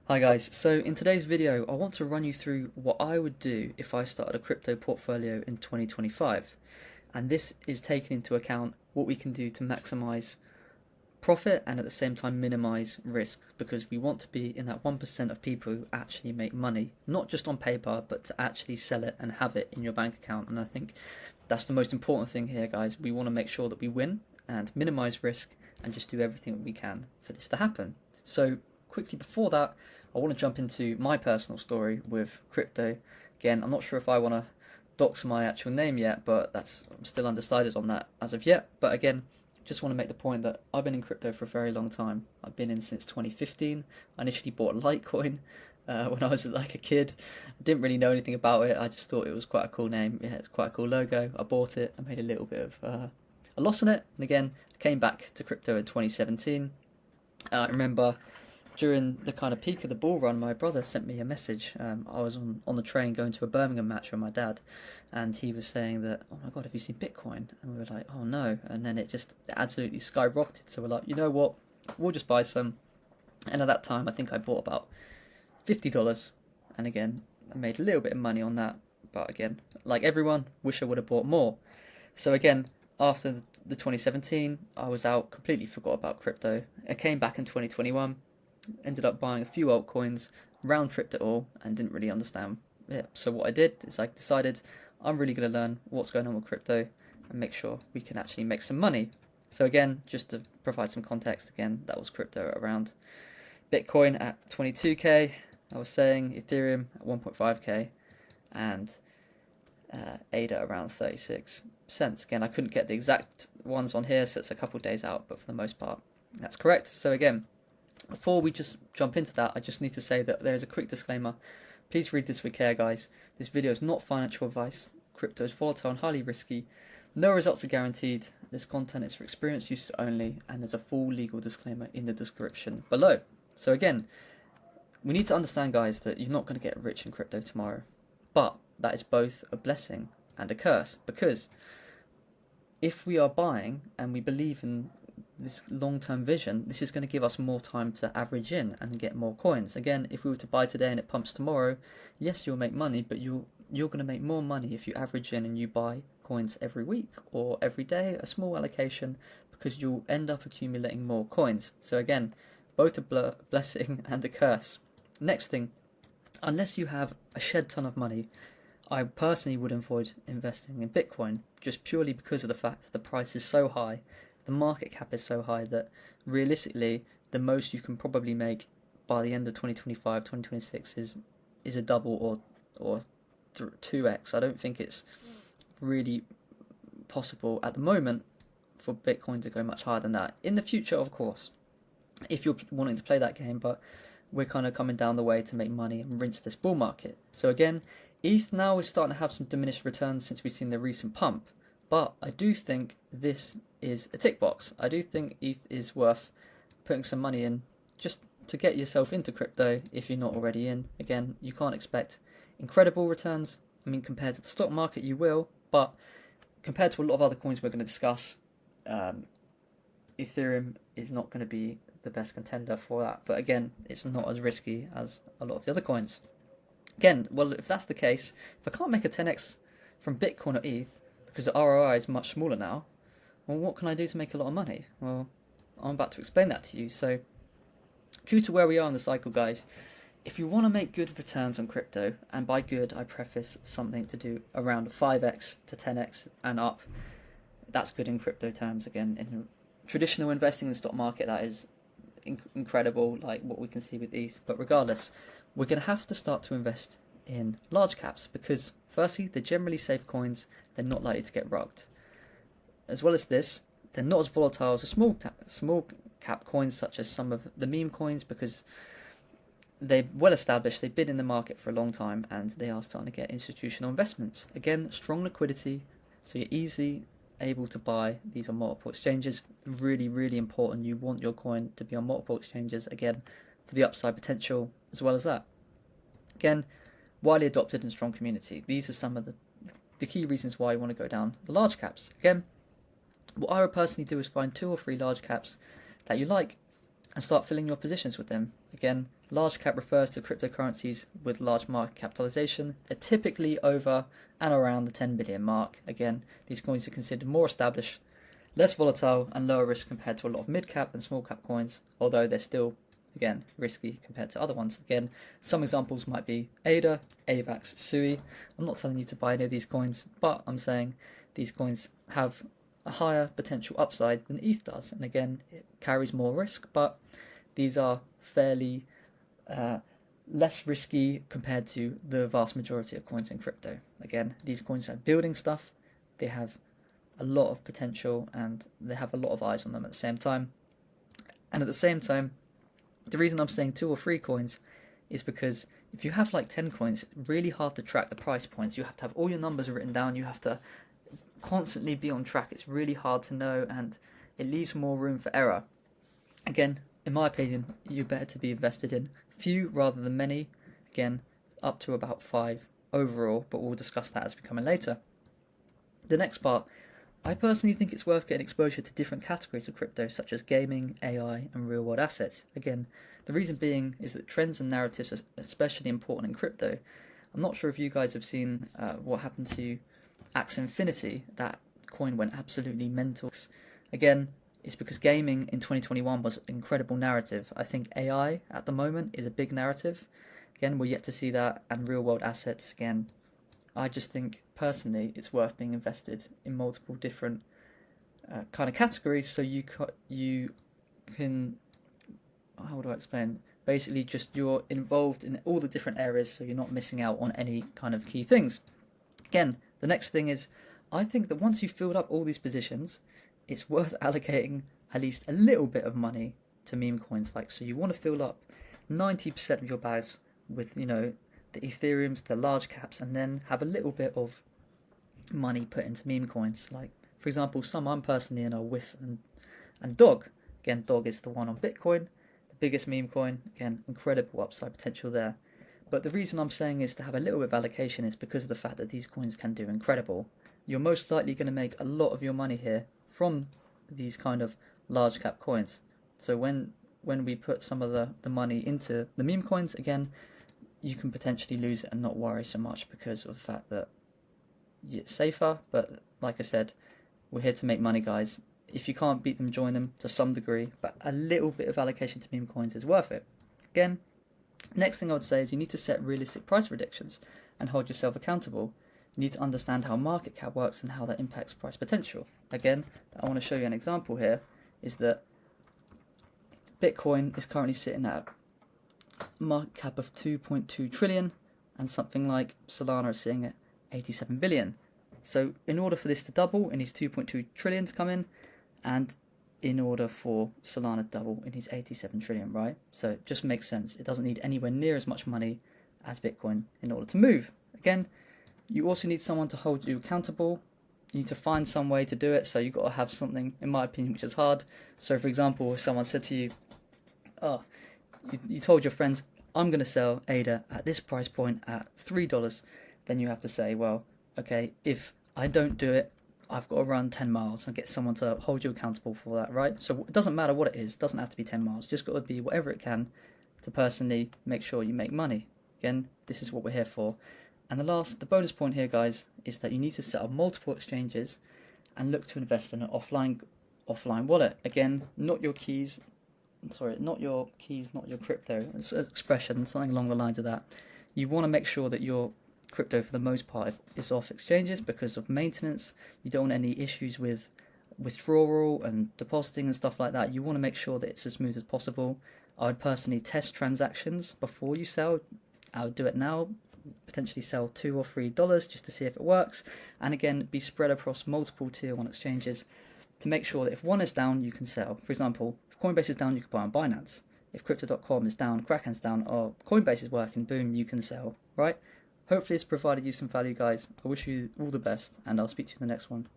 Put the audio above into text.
Hi guys, so in today's video I want to run you through what I would do if I started a crypto portfolio in 2025, and this is taking into account what we can do to maximize profit and at the same time minimize risk, because we want to be in that 1% of people who actually make money, not just on paper but to actually sell it and have it in your bank account. And I think that's the most important thing here, guys. We want to make sure that we win and minimize risk and just do everything we can for this to happen. So quickly before that, I want to jump into my personal story with crypto. Again, I'm not sure if I want to dox my actual name yet, but I'm still undecided on that as of yet. But again, just want to make the point that I've been in crypto for a very long time. I've been in since 2015. I initially bought Litecoin when I was like a kid. I didn't really know anything about it. I just thought it was quite a cool name. Yeah, it's quite a cool logo. I bought it. I made a little bit of a loss on it, and again, I came back to crypto in 2017. I remember during the kind of peak of the bull run, my brother sent me a message. I was on the train going to a Birmingham match with my dad, and he was saying that, "Oh my God, have you seen Bitcoin?" And we were like, "Oh no!" And then it just absolutely skyrocketed. So we're like, you know what? We'll just buy some. And at that time, I think I bought about $50. And again, I made a little bit of money on that. But again, like everyone, wish I would have bought more. So again, after the 2017, I was out, completely forgot about crypto. I came back in 2021. Ended up buying a few altcoins, round tripped it all, and didn't really understand it. So what I did is I decided I'm really going to learn what's going on with crypto and make sure we can actually make some money. So again, just to provide some context, again, that was crypto around Bitcoin at 22k. I was saying Ethereum at 1.5k, and ADA around 36 cents. Again, I couldn't get the exact ones on here, so it's a couple days out, but for the most part, that's correct. So again, before we just jump into that, I just need to say that there is a quick disclaimer. Please read this with care, guys. This video is not financial advice. Crypto is volatile and highly risky. No results are guaranteed. This content is for experienced users only, and there's a full legal disclaimer in the description below. So again, we need to understand, guys, that you're not going to get rich in crypto tomorrow. But that is both a blessing and a curse, because if we are buying and we believe in this long-term vision, this is going to give us more time to average in and get more coins. Again, if we were to buy today and it pumps tomorrow, yes, you'll make money, but you're going to make more money if you average in and you buy coins every week or every day, a small allocation, because you'll end up accumulating more coins. So again, both a blessing and a curse. Next thing, unless you have a shed ton of money, I personally would avoid investing in Bitcoin, just purely because of the fact that the price is so high. The market cap is so high that realistically, the most you can probably make by the end of 2025, 2026 is a double or 2x. I don't think it's really possible at the moment for Bitcoin to go much higher than that. In the future, of course, if you're wanting to play that game, but we're kind of coming down the way to make money and rinse this bull market. So again, ETH now is starting to have some diminished returns since we've seen the recent pump. But I do think this is a tick box. I do think ETH is worth putting some money in just to get yourself into crypto if you're not already in. Again, you can't expect incredible returns. I mean, compared to the stock market, you will, but compared to a lot of other coins we're going to discuss, Ethereum is not going to be the best contender for that. But again, it's not as risky as a lot of the other coins. Again, well, if that's the case, if I can't make a 10x from Bitcoin or ETH, because the ROI is much smaller now, well, what can I do to make a lot of money? Well, I'm about to explain that to you. So, due to where we are in the cycle, guys, if you want to make good returns on crypto, and by good, I preface something to do around 5x to 10x and up, that's good in crypto terms. Again, in traditional investing in the stock market, that is incredible, like what we can see with ETH. But regardless, we're going to have to start to invest in large caps, because firstly, they're generally safe coins. They're not likely to get rugged. As well as this, they're not as volatile as small cap coins such as some of the meme coins, because they're well established, they've been in the market for a long time, and they are starting to get institutional investments. Again, strong liquidity, so you're easily able to buy these on multiple exchanges. Really, really important. You want your coin to be on multiple exchanges, again, for the upside potential, as well as that. Again, widely adopted and strong community. These are some of the key reasons why you want to go down the large caps. Again, what I would personally do is find 2 or 3 large caps that you like and start filling your positions with them. Again, Large cap refers to cryptocurrencies with large market capitalization. They're typically over and around the 10 billion mark. Again, these coins are considered more established, less volatile, and lower risk compared to a lot of mid cap and small cap coins, although they're still, again, risky compared to other ones. Again, some examples might be ADA, AVAX, SUI. I'm not telling you to buy any of these coins, but I'm saying these coins have a higher potential upside than ETH does. And again, it carries more risk, but these are fairly less risky compared to the vast majority of coins in crypto. Again, these coins are building stuff. They have a lot of potential and they have a lot of eyes on them at the same time. And at the same time, the reason I'm saying 2 or 3 coins is because if you have like 10 coins, it's really hard to track the price points. You have to have all your numbers written down. You have to constantly be on track. It's really hard to know and it leaves more room for error. Again, in my opinion, you're better to be invested in few rather than many. Again, up to about 5 overall, but we'll discuss that as we come in later. The next part, I personally think it's worth getting exposure to different categories of crypto, such as gaming, AI, and real-world assets. Again, the reason being is that trends and narratives are especially important in crypto. I'm not sure if you guys have seen what happened to Axie Infinity. That coin went absolutely mental. Again, it's because gaming in 2021 was an incredible narrative. I think AI at the moment is a big narrative. Again, we're yet to see that, and real-world assets, again, I just think personally it's worth being invested in multiple different kind of categories, so you can, how do I explain? Basically, just you're involved in all the different areas, so you're not missing out on any kind of key things. Again, the next thing is, I think that once you've filled up all these positions, it's worth allocating at least a little bit of money to meme coins. Like, so you want to fill up 90% of your bags with, you know, the Ethereums, the large caps, and then have a little bit of money put into meme coins. Like, for example, some I'm personally in are WIF and Dog. Again, Dog is the one on Bitcoin, the biggest meme coin. Again, incredible upside potential there. But the reason I'm saying is to have a little bit of allocation is because of the fact that these coins can do incredible. You're most likely going to make a lot of your money here from these kind of large cap coins. So when we put some of the money into the meme coins, again, you can potentially lose it and not worry so much because of the fact that it's safer. But like I said, we're here to make money, guys. If you can't beat them, join them to some degree, but a little bit of allocation to meme coins is worth it. Again, next thing I would say is you need to set realistic price predictions and hold yourself accountable. You need to understand how market cap works and how that impacts price potential. Again, I want to show you an example here, is that Bitcoin is currently sitting at a market cap of 2.2 trillion and something like Solana is sitting at 87 billion. So in order for this to double, it needs 2.2 trillion to come in, and in order for Solana to double, it needs 87 trillion, right? So it just makes sense. It doesn't need anywhere near as much money as Bitcoin in order to move. Again, you also need someone to hold you accountable. You need to find some way to do it, so you've got to have something, in my opinion, which is hard. So for example, if someone said to you, you told your friends, I'm going to sell ADA at this price point at $3, then you have to say, well, okay, if I don't do it, I've got to run 10 miles and get someone to hold you accountable for that, right? So it doesn't matter what it is. It doesn't have to be 10 miles. Just got to be whatever it can to personally make sure you make money. Again, this is what we're here for. And the bonus point here, guys, is that you need to set up multiple exchanges and look to invest in an offline wallet. Again, not your keys, not your crypto. It's an expression, something along the lines of that. You want to make sure that your crypto, for the most part, is off exchanges because of maintenance. You don't want any issues with withdrawal and depositing and stuff like that. You want to make sure that it's as smooth as possible. I would personally test transactions before you sell. I would do it now, potentially sell $2 or $3 just to see if it works, and again, be spread across multiple tier 1 exchanges to make sure that if one is down, you can sell. For example, if Coinbase is down, you can buy on Binance. If Crypto.com is down, Kraken's down, or Coinbase is working, boom, you can sell, right? Hopefully it's provided you some value, guys. I wish you all the best, and I'll speak to you in the next one.